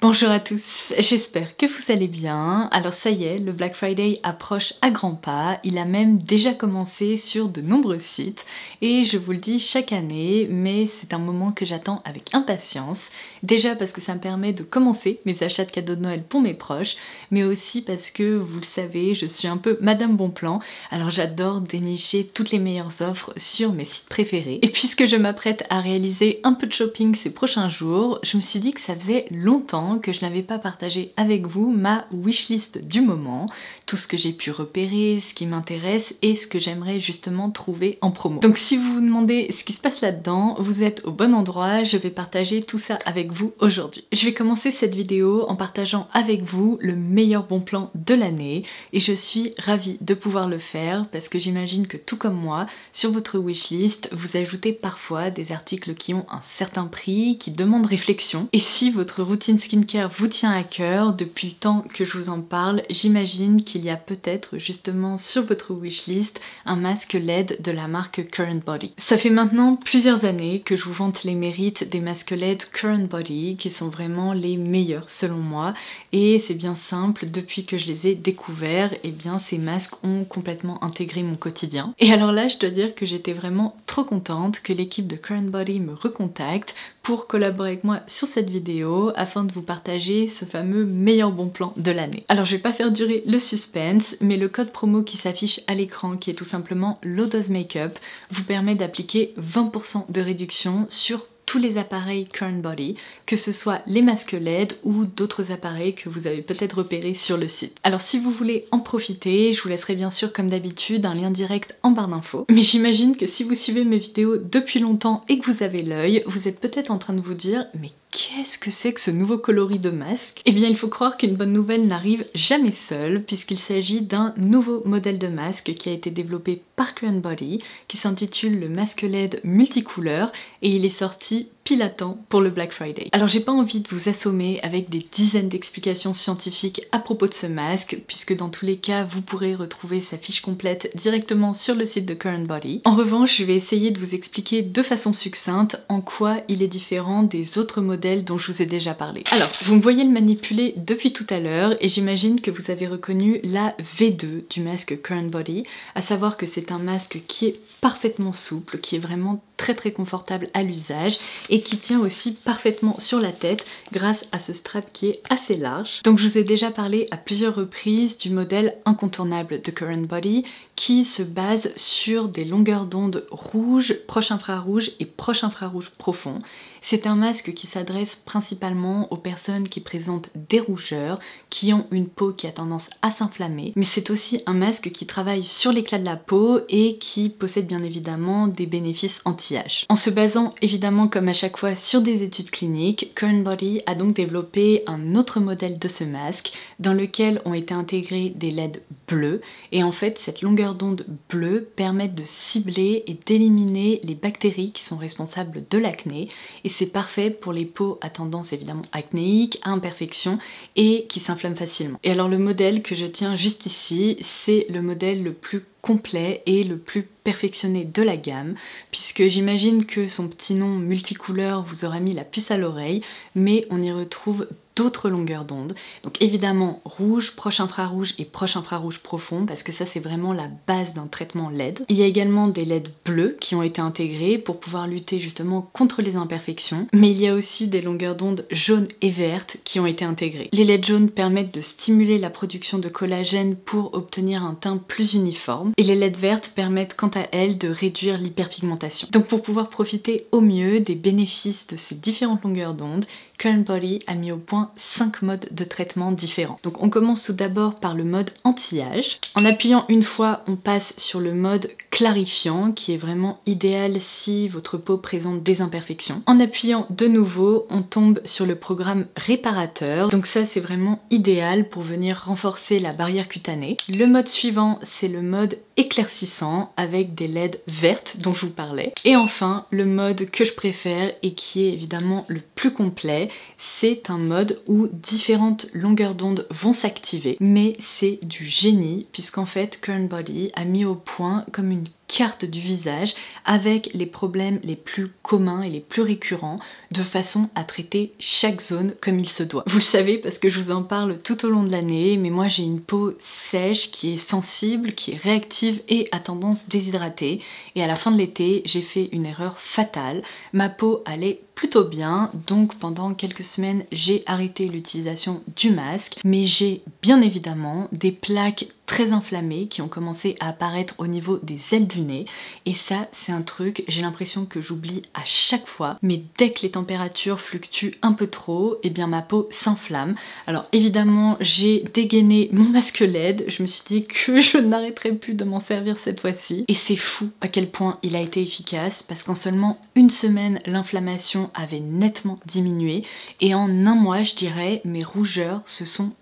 Bonjour à tous, j'espère que vous allez bien. Alors ça y est, le Black Friday approche à grands pas, il a même déjà commencé sur de nombreux sites et je vous le dis chaque année, mais c'est un moment que j'attends avec impatience. Déjà parce que ça me permet de commencer mes achats de cadeaux de Noël pour mes proches, mais aussi parce que, vous le savez, je suis un peu Madame Bon Plan, alors j'adore dénicher toutes les meilleures offres sur mes sites préférés. Et puisque je m'apprête à réaliser un peu de shopping ces prochains jours, je me suis dit que ça faisait longtemps que je n'avais pas partagé avec vous ma wishlist du moment, tout ce que j'ai pu repérer, ce qui m'intéresse et ce que j'aimerais justement trouver en promo. Donc si vous vous demandez ce qui se passe là-dedans, vous êtes au bon endroit, je vais partager tout ça avec vous aujourd'hui. Je vais commencer cette vidéo en partageant avec vous le meilleur bon plan de l'année et je suis ravie de pouvoir le faire parce que j'imagine que tout comme moi, sur votre wishlist, vous ajoutez parfois des articles qui ont un certain prix, qui demandent réflexion. Et si votre routine skincare vous tient à cœur, depuis le temps que je vous en parle, j'imagine qu'il y a peut-être justement sur votre wishlist un masque LED de la marque Current Body. Ça fait maintenant plusieurs années que je vous vante les mérites des masques LED Current Body qui sont vraiment les meilleurs selon moi et c'est bien simple, depuis que je les ai découverts, et bien ces masques ont complètement intégré mon quotidien. Et alors là je dois dire que j'étais vraiment trop contente que l'équipe de Current Body me recontacte pour collaborer avec moi sur cette vidéo afin de vous partager ce fameux meilleur bon plan de l'année. Alors je vais pas faire durer le suspense, mais le code promo qui s'affiche à l'écran, qui est tout simplement Lotus Makeup, vous permet d'appliquer 20% de réduction sur tous les appareils Current Body, que ce soit les masques LED ou d'autres appareils que vous avez peut-être repérés sur le site. Alors si vous voulez en profiter, je vous laisserai bien sûr comme d'habitude un lien direct en barre d'infos. Mais j'imagine que si vous suivez mes vidéos depuis longtemps et que vous avez l'œil, vous êtes peut-être en train de vous dire mais qu'est-ce que c'est que ce nouveau coloris de masque? Eh bien il faut croire qu'une bonne nouvelle n'arrive jamais seule puisqu'il s'agit d'un nouveau modèle de masque qui a été développé par Current Body, qui s'intitule le masque LED multicouleur et il est sorti pile à temps pour le Black Friday. Alors j'ai pas envie de vous assommer avec des dizaines d'explications scientifiques à propos de ce masque, puisque dans tous les cas vous pourrez retrouver sa fiche complète directement sur le site de Current Body. En revanche, je vais essayer de vous expliquer de façon succincte en quoi il est différent des autres modèles dont je vous ai déjà parlé. Alors, vous me voyez le manipuler depuis tout à l'heure et j'imagine que vous avez reconnu la V2 du masque Current Body, à savoir que c'est un masque qui est parfaitement souple, qui est vraiment très confortable à l'usage et qui tient aussi parfaitement sur la tête grâce à ce strap qui est assez large. Donc je vous ai déjà parlé à plusieurs reprises du modèle incontournable de Current Body qui se base sur des longueurs d'onde rouge, proche infrarouge et proche infrarouge profond. C'est un masque qui s'adresse principalement aux personnes qui présentent des rougeurs, qui ont une peau qui a tendance à s'inflammer, mais c'est aussi un masque qui travaille sur l'éclat de la peau et qui possède bien évidemment des bénéfices anti-âge. En se basant évidemment comme à chaque fois sur des études cliniques, Current Body a donc développé un autre modèle de ce masque dans lequel ont été intégrés des LED bleus et en fait cette longueur d'onde bleue permet de cibler et d'éliminer les bactéries qui sont responsables de l'acné et c'est parfait pour les peaux à tendance évidemment acnéique, à imperfection et qui s'inflamment facilement. Et alors le modèle que je tiens juste ici, c'est le modèle le plus complet et le plus perfectionné de la gamme, puisque j'imagine que son petit nom multicouleur vous aura mis la puce à l'oreille, mais on y retrouve d'autres longueurs d'onde. Donc évidemment rouge, proche infrarouge et proche infrarouge profond, parce que ça c'est vraiment la base d'un traitement LED. Il y a également des LED bleus qui ont été intégrés pour pouvoir lutter justement contre les imperfections, mais il y a aussi des longueurs d'onde jaunes et vertes qui ont été intégrées. Les LED jaunes permettent de stimuler la production de collagène pour obtenir un teint plus uniforme, et les LED vertes permettent quant à elles de réduire l'hyperpigmentation. Donc pour pouvoir profiter au mieux des bénéfices de ces différentes longueurs d'onde, Current Body a mis au point 5 modes de traitement différents. Donc on commence tout d'abord par le mode anti-âge. En appuyant une fois, on passe sur le mode clarifiant qui est vraiment idéal si votre peau présente des imperfections. En appuyant de nouveau, on tombe sur le programme réparateur. Donc ça c'est vraiment idéal pour venir renforcer la barrière cutanée. Le mode suivant, c'est le mode éclaircissant avec des LED vertes dont je vous parlais. Et enfin, le mode que je préfère et qui est évidemment le plus complet, c'est un mode où différentes longueurs d'onde vont s'activer, mais c'est du génie puisqu'en fait Current Body a mis au point comme une carte du visage avec les problèmes les plus communs et les plus récurrents de façon à traiter chaque zone comme il se doit. Vous le savez parce que je vous en parle tout au long de l'année, mais moi j'ai une peau sèche qui est sensible, qui est réactive et à tendance déshydratée, et à la fin de l'été j'ai fait une erreur fatale. Ma peau allait plutôt bien, donc pendant quelques semaines j'ai arrêté l'utilisation du masque, mais j'ai bien évidemment des plaques très inflammées qui ont commencé à apparaître au niveau des ailes du nez, et ça c'est un truc, j'ai l'impression que j'oublie à chaque fois, mais dès que les températures fluctuent un peu trop, et bien ma peau s'inflamme. Alors évidemment j'ai dégainé mon masque LED, je me suis dit que je n'arrêterai plus de m'en servir cette fois-ci, et c'est fou à quel point il a été efficace, parce qu'en seulement une semaine l'inflammation avait nettement diminué, et en un mois je dirais mes rougeurs se sont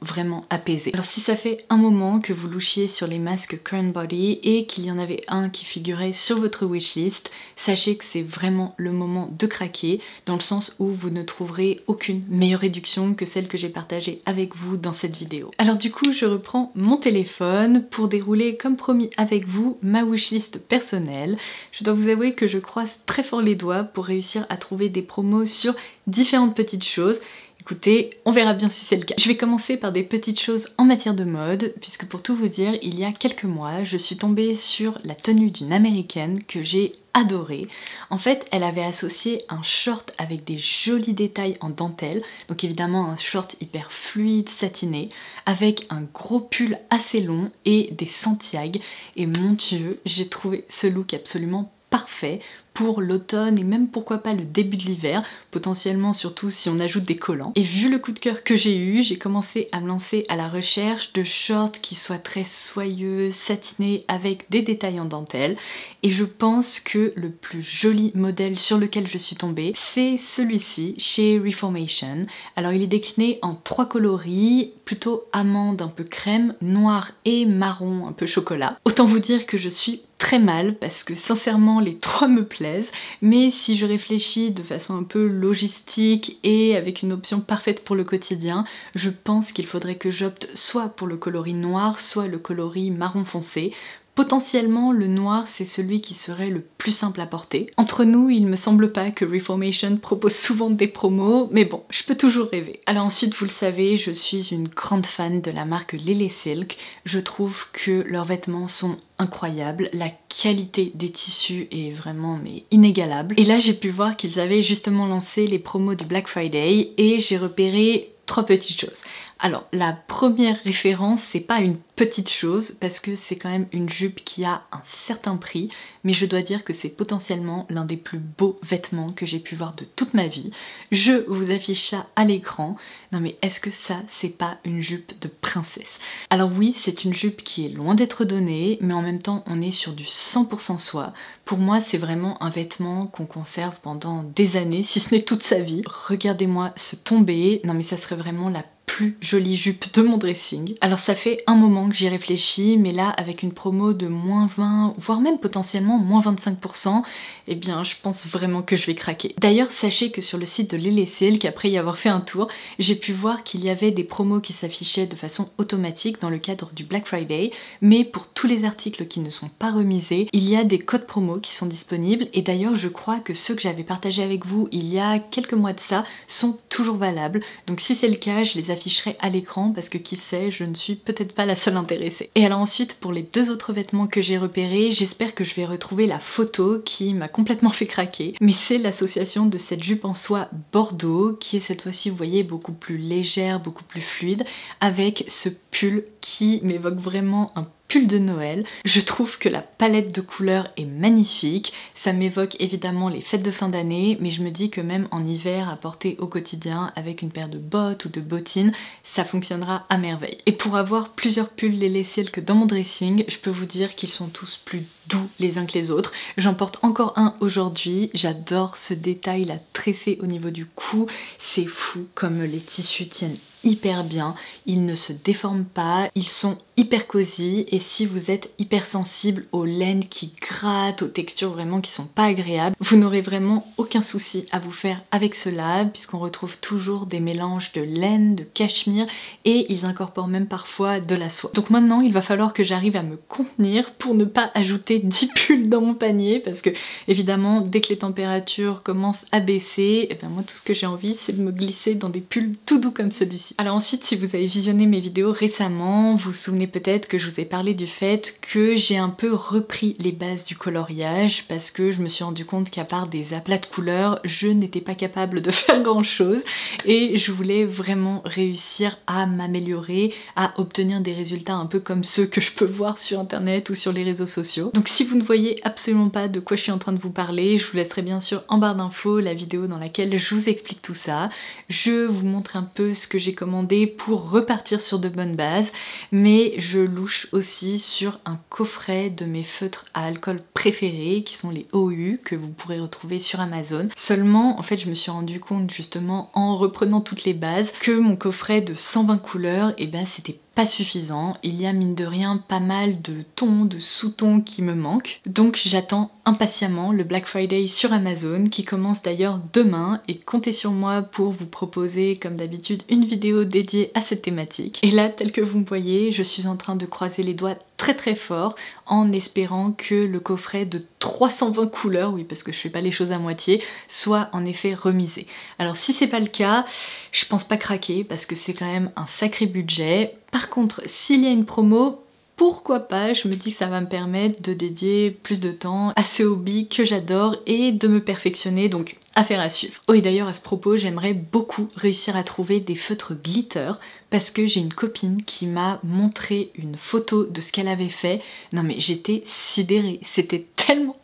vraiment apaisées. Alors si ça fait un moment que vous louchiez sur les masques Current Body et qu'il y en avait un qui figurait sur votre wishlist, sachez que c'est vraiment le moment de craquer, dans le sens où vous ne trouverez aucune meilleure réduction que celle que j'ai partagée avec vous dans cette vidéo. Alors du coup je reprends mon téléphone pour dérouler comme promis avec vous ma wishlist personnelle. Je dois vous avouer que je croise très fort les doigts pour réussir à trouver des promos sur différentes petites choses. Écoutez, on verra bien si c'est le cas. Je vais commencer par des petites choses en matière de mode, puisque pour tout vous dire, il y a quelques mois, je suis tombée sur la tenue d'une américaine que j'ai adorée. En fait, elle avait associé un short avec des jolis détails en dentelle, donc évidemment un short hyper fluide, satiné, avec un gros pull assez long et des Santiago, et mon Dieu, j'ai trouvé ce look absolument parfait pour l'automne et même pourquoi pas le début de l'hiver, potentiellement surtout si on ajoute des collants. Et vu le coup de cœur que j'ai eu, j'ai commencé à me lancer à la recherche de shorts qui soient très soyeux, satinés, avec des détails en dentelle. Et je pense que le plus joli modèle sur lequel je suis tombée, c'est celui-ci, chez Reformation. Alors il est décliné en 3 coloris, plutôt amande un peu crème, noir et marron un peu chocolat. Autant vous dire que je suis très mal parce que sincèrement les 3 me plaisent, mais si je réfléchis de façon un peu logistique et avec une option parfaite pour le quotidien, je pense qu'il faudrait que j'opte soit pour le coloris noir, soit le coloris marron foncé. Potentiellement, le noir, c'est celui qui serait le plus simple à porter. Entre nous, il me semble pas que Reformation propose souvent des promos, mais bon, je peux toujours rêver. Alors ensuite, vous le savez, je suis une grande fan de la marque Lily Silk. Je trouve que leurs vêtements sont incroyables, la qualité des tissus est vraiment inégalable. Et là, j'ai pu voir qu'ils avaient justement lancé les promos du Black Friday et j'ai repéré 3 petites choses. Alors la première référence, c'est pas une petite chose parce que c'est quand même une jupe qui a un certain prix, mais je dois dire que c'est potentiellement l'un des plus beaux vêtements que j'ai pu voir de toute ma vie. Je vous affiche ça à l'écran. Non mais est-ce que ça, c'est pas une jupe de princesse? Alors oui, c'est une jupe qui est loin d'être donnée, mais en même temps on est sur du 100% soie. Pour moi, c'est vraiment un vêtement qu'on conserve pendant des années, si ce n'est toute sa vie. Regardez-moi ce tombé, non mais ça serait vraiment la plus jolie jupe de mon dressing. Alors ça fait un moment que j'y réfléchis, mais là avec une promo de moins 20, voire même potentiellement moins 25%, eh bien je pense vraiment que je vais craquer. D'ailleurs sachez que sur le site de Lily Silk, après y avoir fait un tour, j'ai pu voir qu'il y avait des promos qui s'affichaient de façon automatique dans le cadre du Black Friday, mais pour tous les articles qui ne sont pas remisés, il y a des codes promo qui sont disponibles, et d'ailleurs je crois que ceux que j'avais partagés avec vous il y a quelques mois de ça sont toujours valables, donc si c'est le cas, je les afficherai à l'écran parce que qui sait, je ne suis peut-être pas la seule intéressée. Et alors ensuite, pour les 2 autres vêtements que j'ai repérés, j'espère que je vais retrouver la photo qui m'a complètement fait craquer, mais c'est l'association de cette jupe en soie bordeaux qui est cette fois-ci, vous voyez, beaucoup plus légère, beaucoup plus fluide, avec ce pull qui m'évoque vraiment un pull de Noël. Je trouve que la palette de couleurs est magnifique, ça m'évoque évidemment les fêtes de fin d'année, mais je me dis que même en hiver à porter au quotidien avec une paire de bottes ou de bottines, ça fonctionnera à merveille. Et pour avoir plusieurs pulls Lily Silk dans mon dressing, je peux vous dire qu'ils sont tous plus doux les uns que les autres. J'en porte encore un aujourd'hui, j'adore ce détail là tressé au niveau du cou, c'est fou comme les tissus tiennent hyper bien, ils ne se déforment pas, ils sont hyper cosy et si vous êtes hyper sensible aux laines qui grattent, aux textures vraiment qui sont pas agréables, vous n'aurez vraiment aucun souci à vous faire avec cela puisqu'on retrouve toujours des mélanges de laine, de cachemire et ils incorporent même parfois de la soie. Donc maintenant il va falloir que j'arrive à me contenir pour ne pas ajouter 10 pulls dans mon panier parce que évidemment dès que les températures commencent à baisser, et ben moi tout ce que j'ai envie c'est de me glisser dans des pulls tout doux comme celui-ci. Alors ensuite si vous avez visionné mes vidéos récemment, vous vous souvenez peut-être que je vous ai parlé du fait que j'ai un peu repris les bases du coloriage parce que je me suis rendu compte qu'à part des aplats de couleurs, je n'étais pas capable de faire grand chose et je voulais vraiment réussir à m'améliorer, à obtenir des résultats un peu comme ceux que je peux voir sur internet ou sur les réseaux sociaux. Donc si vous ne voyez absolument pas de quoi je suis en train de vous parler, je vous laisserai bien sûr en barre d'infos la vidéo dans laquelle je vous explique tout ça. Je vous montre un peu ce que j'ai commandé pour repartir sur de bonnes bases, mais je louche aussi sur un coffret de mes feutres à alcool préférés qui sont les OU que vous pourrez retrouver sur Amazon. Seulement en fait je me suis rendu compte justement en reprenant toutes les bases que mon coffret de 120 couleurs et ben c'était pas suffisant, il y a mine de rien pas mal de tons, de sous-tons qui me manquent. Donc j'attends impatiemment le Black Friday sur Amazon qui commence d'ailleurs demain et comptez sur moi pour vous proposer comme d'habitude une vidéo dédiée à cette thématique. Et là tel que vous me voyez, je suis en train de croiser les doigts très fort en espérant que le coffret de 320 couleurs, oui parce que je fais pas les choses à moitié, soit en effet remisé. Alors si c'est pas le cas, je pense pas craquer parce que c'est quand même un sacré budget. Par contre, s'il y a une promo, pourquoi pas, je me dis que ça va me permettre de dédier plus de temps à ce hobby que j'adore et de me perfectionner, donc affaire à suivre. Oh et d'ailleurs à ce propos, j'aimerais beaucoup réussir à trouver des feutres glitter parce que j'ai une copine qui m'a montré une photo de ce qu'elle avait fait. Non mais j'étais sidérée, c'était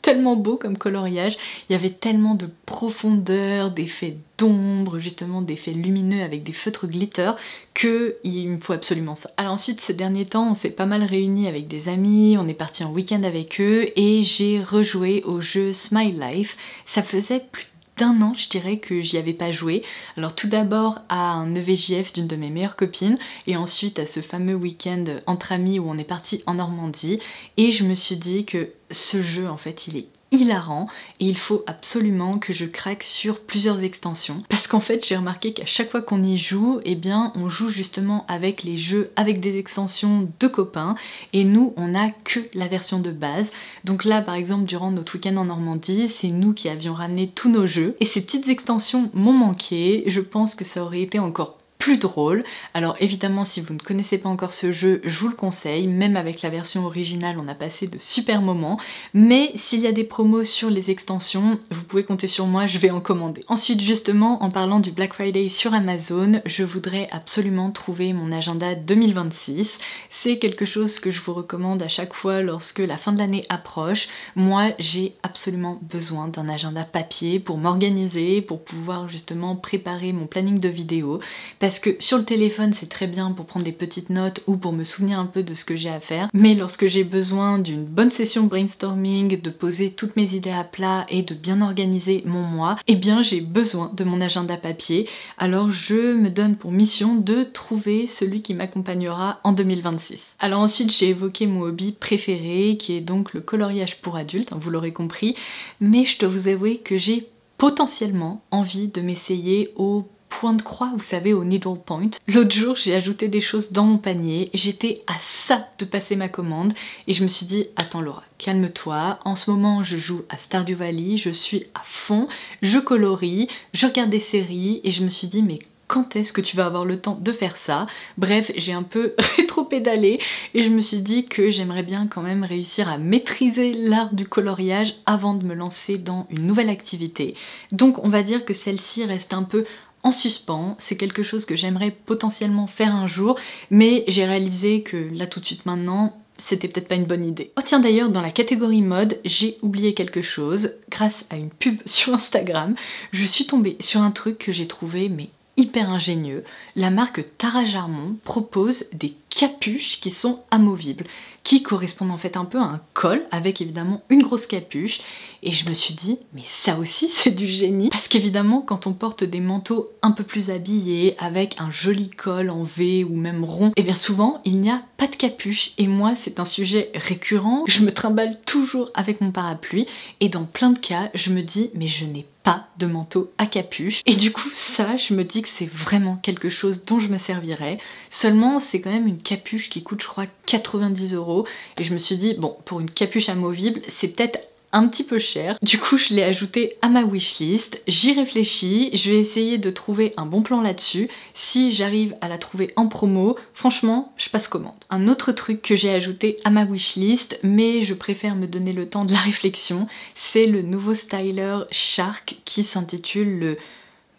tellement beau comme coloriage, il y avait tellement de profondeur, d'effets d'ombre, justement d'effets lumineux avec des feutres glitter que il me faut absolument ça. Alors ensuite ces derniers temps on s'est pas mal réunis avec des amis, on est parti en week-end avec eux et j'ai rejoué au jeu Smile Life. Ça faisait plus d'un an je dirais que j'y avais pas joué. Alors tout d'abord à un EVJF d'une de mes meilleures copines et ensuite à ce fameux week-end entre amis où on est parti en Normandie et je me suis dit que ce jeu en fait il est hilarant et il faut absolument que je craque sur plusieurs extensions parce qu'en fait j'ai remarqué qu'à chaque fois qu'on y joue, eh bien on joue justement avec les jeux avec des extensions de copains et nous on a que la version de base. Donc là par exemple durant notre week-end en Normandie, c'est nous qui avions ramené tous nos jeux et ces petites extensions m'ont manqué. Je pense que ça aurait été encore plus drôle. Alors évidemment si vous ne connaissez pas encore ce jeu, je vous le conseille, même avec la version originale on a passé de super moments, mais s'il y a des promos sur les extensions, vous pouvez compter sur moi, je vais en commander. Ensuite justement, en parlant du Black Friday sur Amazon, je voudrais absolument trouver mon agenda 2026. C'est quelque chose que je vous recommande à chaque fois lorsque la fin de l'année approche. Moi j'ai absolument besoin d'un agenda papier pour m'organiser, pour pouvoir justement préparer mon planning de vidéos, parce que sur le téléphone c'est très bien pour prendre des petites notes ou pour me souvenir un peu de ce que j'ai à faire, mais lorsque j'ai besoin d'une bonne session brainstorming, de poser toutes mes idées à plat et de bien organiser mon mois, eh bien j'ai besoin de mon agenda papier. Alors je me donne pour mission de trouver celui qui m'accompagnera en 2026. Alors ensuite j'ai évoqué mon hobby préféré qui est donc le coloriage pour adultes, hein, vous l'aurez compris, mais je dois vous avouer que j'ai potentiellement envie de m'essayer au point de croix, vous savez, au needle point. L'autre jour, j'ai ajouté des choses dans mon panier, j'étais à ça de passer ma commande et je me suis dit, attends Laura, calme-toi, en ce moment je joue à Stardew Valley, je suis à fond, je colorie, je regarde des séries et je me suis dit, mais quand est-ce que tu vas avoir le temps de faire ça? Bref, j'ai un peu rétro-pédalé et je me suis dit que j'aimerais bien quand même réussir à maîtriser l'art du coloriage avant de me lancer dans une nouvelle activité. Donc on va dire que celle-ci reste un peu en suspens, c'est quelque chose que j'aimerais potentiellement faire un jour, mais j'ai réalisé que là tout de suite maintenant, c'était peut-être pas une bonne idée. Oh tiens d'ailleurs, dans la catégorie mode, j'ai oublié quelque chose. Grâce à une pub sur Instagram, je suis tombée sur un truc que j'ai trouvé mais hyper ingénieux. La marque Tara Jarmon propose des capuches qui sont amovibles, qui correspondent en fait un peu à un col avec évidemment une grosse capuche. Et je me suis dit, mais ça aussi c'est du génie, parce qu'évidemment quand on porte des manteaux un peu plus habillés avec un joli col en V ou même rond, et bien souvent il n'y a pas de capuche. Et moi c'est un sujet récurrent, je me trimballe toujours avec mon parapluie et dans plein de cas je me dis mais je n'ai pas de manteau à capuche, et du coup ça je me dis que c'est vraiment quelque chose dont je me servirais. Seulement c'est quand même une capuche qui coûte je crois 90 € et je me suis dit bon, pour une capuche amovible c'est peut-être un petit peu cher. Du coup je l'ai ajouté à ma wishlist, j'y réfléchis, je vais essayer de trouver un bon plan là-dessus. Si j'arrive à la trouver en promo, franchement je passe commande. Un autre truc que j'ai ajouté à ma wishlist, mais je préfère me donner le temps de la réflexion, c'est le nouveau styler Shark qui s'intitule le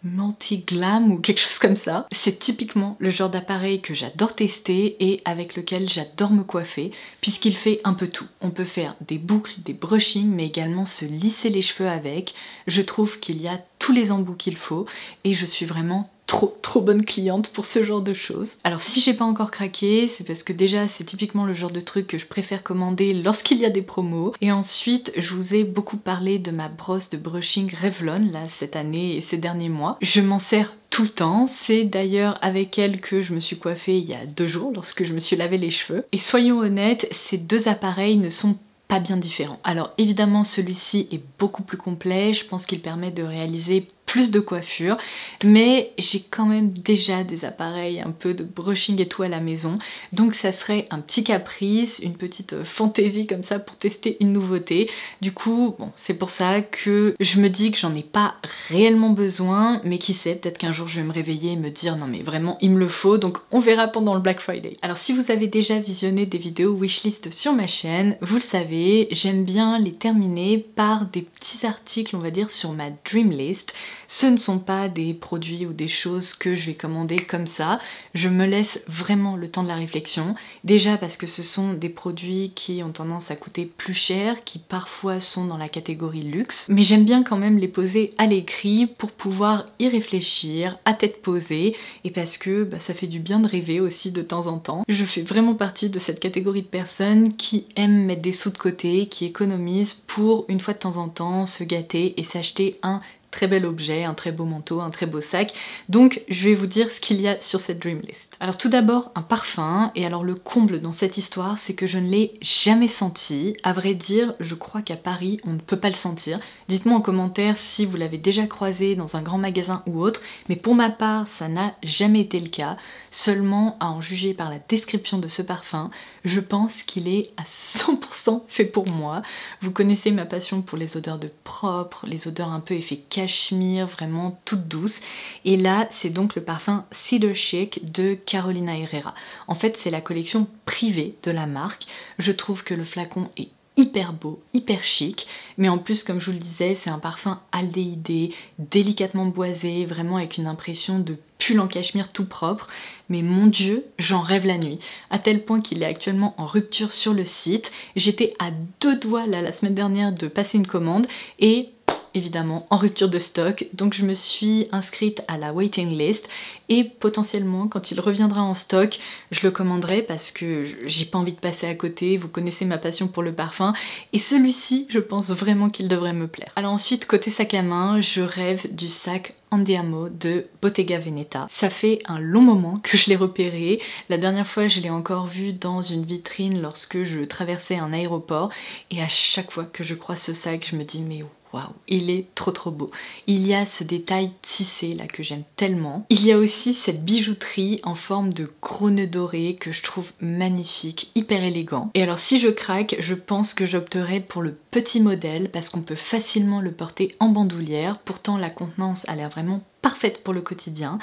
Multi-Glam ou quelque chose comme ça. C'est typiquement le genre d'appareil que j'adore tester et avec lequel j'adore me coiffer, puisqu'il fait un peu tout. On peut faire des boucles, des brushings, mais également se lisser les cheveux avec. Je trouve qu'il y a tous les embouts qu'il faut et je suis vraiment trop bonne cliente pour ce genre de choses. Alors si j'ai pas encore craqué, c'est parce que déjà c'est typiquement le genre de truc que je préfère commander lorsqu'il y a des promos. Et ensuite je vous ai beaucoup parlé de ma brosse de brushing Revlon là cette année et ces derniers mois. Je m'en sers tout le temps, c'est d'ailleurs avec elle que je me suis coiffée il y a 2 jours lorsque je me suis lavé les cheveux. Et soyons honnêtes, ces deux appareils ne sont pas bien différents. Alors évidemment celui-ci est beaucoup plus complet, je pense qu'il permet de réaliser plus de coiffure, mais j'ai quand même déjà des appareils un peu de brushing et tout à la maison, donc ça serait un petit caprice, une petite fantaisie comme ça pour tester une nouveauté. Du coup, bon, c'est pour ça que je me dis que j'en ai pas réellement besoin, mais qui sait, peut-être qu'un jour je vais me réveiller et me dire non mais vraiment il me le faut, donc on verra pendant le Black Friday. Alors si vous avez déjà visionné des vidéos wishlist sur ma chaîne, vous le savez, j'aime bien les terminer par des petits articles on va dire sur ma dream list. Ce ne sont pas des produits ou des choses que je vais commander comme ça, je me laisse vraiment le temps de la réflexion. Déjà parce que ce sont des produits qui ont tendance à coûter plus cher, qui parfois sont dans la catégorie luxe, mais j'aime bien quand même les poser à l'écrit pour pouvoir y réfléchir, à tête posée, et parce que ça fait du bien de rêver aussi de temps en temps. Je fais vraiment partie de cette catégorie de personnes qui aiment mettre des sous de côté, qui économisent pour une fois de temps en temps se gâter et s'acheter un très bel objet, un très beau manteau, un très beau sac. Donc je vais vous dire ce qu'il y a sur cette dream list. Alors tout d'abord un parfum, et alors le comble dans cette histoire c'est que je ne l'ai jamais senti. À vrai dire, je crois qu'à Paris on ne peut pas le sentir. Dites-moi en commentaire si vous l'avez déjà croisé dans un grand magasin ou autre, mais pour ma part ça n'a jamais été le cas. Seulement à en juger par la description de ce parfum, je pense qu'il est à 100% fait pour moi. Vous connaissez ma passion pour les odeurs de propre, les odeurs un peu effet cachemire, vraiment toutes douces. Et là, c'est donc le parfum Cedar Chic de Carolina Herrera. En fait, c'est la collection privée de la marque. Je trouve que le flacon est hyper beau, hyper chic, mais en plus comme je vous le disais c'est un parfum aldéhydé, délicatement boisé, vraiment avec une impression de pull en cachemire tout propre, mais mon dieu j'en rêve la nuit, à tel point qu'il est actuellement en rupture sur le site. J'étais à 2 doigts là la semaine dernière de passer une commande et évidemment en rupture de stock, donc je me suis inscrite à la waiting list et potentiellement quand il reviendra en stock je le commanderai parce que j'ai pas envie de passer à côté. Vous connaissez ma passion pour le parfum et celui-ci je pense vraiment qu'il devrait me plaire. Alors ensuite côté sac à main, je rêve du sac Andiamo de Bottega Veneta. Ça fait un long moment que je l'ai repéré. La dernière fois je l'ai encore vu dans une vitrine lorsque je traversais un aéroport et à chaque fois que je croise ce sac je me dis mais waouh, il est trop beau. Il y a ce détail tissé là que j'aime tellement. Il y a aussi cette bijouterie en forme de gros nœud doré que je trouve magnifique, hyper élégant. Et alors si je craque, je pense que j'opterai pour le petit modèle parce qu'on peut facilement le porter en bandoulière. Pourtant la contenance a l'air vraiment parfaite pour le quotidien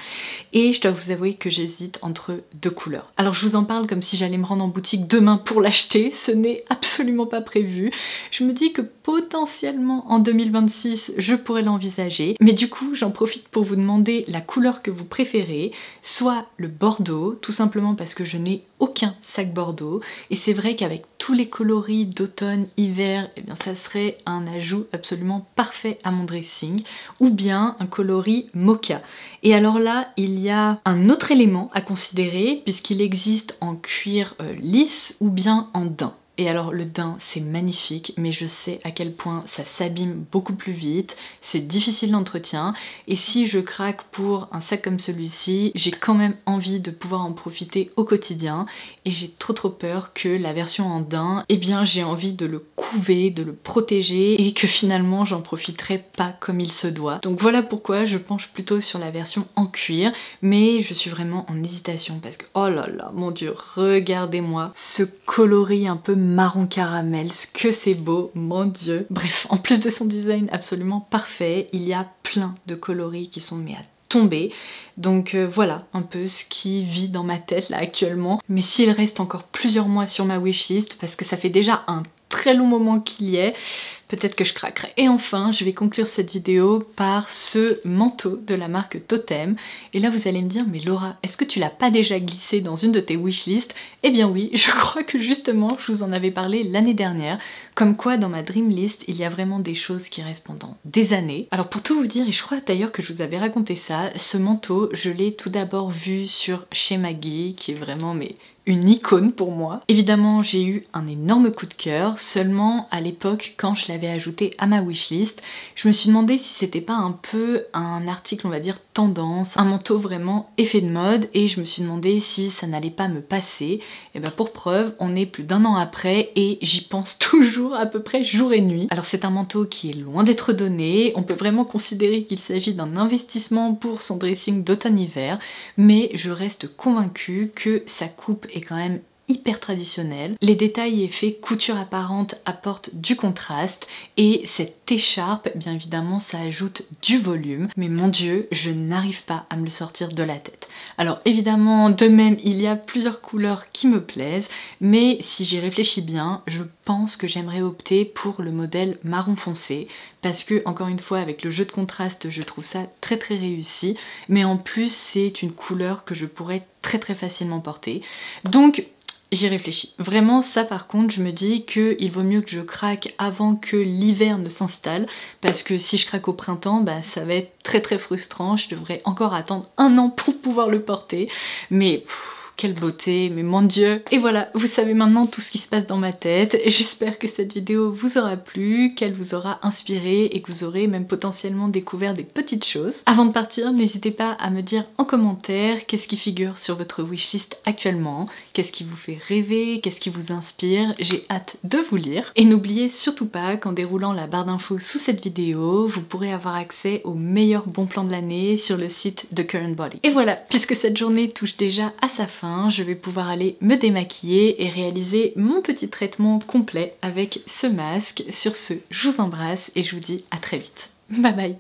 et je dois vous avouer que j'hésite entre 2 couleurs. Alors je vous en parle comme si j'allais me rendre en boutique demain pour l'acheter, ce n'est absolument pas prévu. Je me dis que potentiellement en 2026 je pourrais l'envisager, mais du coup j'en profite pour vous demander la couleur que vous préférez, soit le bordeaux, tout simplement parce que je n'ai aucun sac bordeaux et c'est vrai qu'avec tous les coloris d'automne, hiver, ça serait un ajout absolument parfait à mon dressing, ou bien un coloris mocha. Et alors là, il y a un autre élément à considérer puisqu'il existe en cuir lisse ou bien en daim. Et alors le daim c'est magnifique, mais je sais à quel point ça s'abîme beaucoup plus vite, c'est difficile d'entretien, et si je craque pour un sac comme celui-ci, j'ai quand même envie de pouvoir en profiter au quotidien, et j'ai trop peur que la version en daim, eh bien j'ai envie de le couver, de le protéger, et que finalement j'en profiterai pas comme il se doit. Donc voilà pourquoi je penche plutôt sur la version en cuir, mais je suis vraiment en hésitation parce que oh là là, mon dieu, regardez-moi ce coloris un peu marron caramel, ce que c'est beau, mon dieu. Bref, en plus de son design absolument parfait, il y a plein de coloris qui sont mais à tomber. Donc voilà un peu ce qui vit dans ma tête là actuellement. Mais s'il reste encore plusieurs mois sur ma wishlist, parce que ça fait déjà un très long moment qu'il y est, peut-être que je craquerai. Et enfin, je vais conclure cette vidéo par ce manteau de la marque Totem. Et là, vous allez me dire, mais Laura, est-ce que tu l'as pas déjà glissé dans une de tes wishlists? Eh bien oui, je crois que justement, je vous en avais parlé l'année dernière. Comme quoi, dans ma dream list, il y a vraiment des choses qui restent pendant des années. Alors pour tout vous dire, et je crois d'ailleurs que je vous avais raconté ça, ce manteau, je l'ai tout d'abord vu sur Chez Maggie, qui est vraiment une icône pour moi. Évidemment, j'ai eu un énorme coup de cœur, seulement à l'époque, quand je l'avais ajouté à ma wishlist, je me suis demandé si c'était pas un peu un article, on va dire, tendance, un manteau vraiment effet de mode, et je me suis demandé si ça n'allait pas me passer. Et ben pour preuve, on est plus d'1 an après, et j'y pense toujours à peu près jour et nuit. Alors c'est un manteau qui est loin d'être donné, on peut vraiment considérer qu'il s'agit d'un investissement pour son dressing d'automne-hiver, mais je reste convaincue que sa coupe est quand même hyper traditionnelle. Les détails et effets couture apparente apportent du contraste, et cette écharpe, bien évidemment, ça ajoute du volume, mais mon dieu, je n'arrive pas à me le sortir de la tête. Alors évidemment, de même, il y a plusieurs couleurs qui me plaisent, mais si j'y réfléchis bien, je pense que j'aimerais opter pour le modèle marron foncé, parce que, encore une fois, avec le jeu de contraste, je trouve ça très réussi, mais en plus, c'est une couleur que je pourrais très facilement porter. Donc, j'y réfléchis. Vraiment, ça par contre, je me dis qu'il vaut mieux que je craque avant que l'hiver ne s'installe, parce que si je craque au printemps, bah ça va être très frustrant, je devrais encore attendre 1 an pour pouvoir le porter, mais quelle beauté, mais mon dieu. Et voilà, vous savez maintenant tout ce qui se passe dans ma tête. J'espère que cette vidéo vous aura plu, qu'elle vous aura inspiré et que vous aurez même potentiellement découvert des petites choses. Avant de partir, n'hésitez pas à me dire en commentaire qu'est-ce qui figure sur votre wishlist actuellement, qu'est-ce qui vous fait rêver, qu'est-ce qui vous inspire. J'ai hâte de vous lire. Et n'oubliez surtout pas qu'en déroulant la barre d'infos sous cette vidéo, vous pourrez avoir accès aux meilleurs bons plans de l'année sur le site de Current Body. Et voilà, puisque cette journée touche déjà à sa fin, je vais pouvoir aller me démaquiller et réaliser mon petit traitement complet avec ce masque. Sur ce, je vous embrasse et je vous dis à très vite. Bye bye.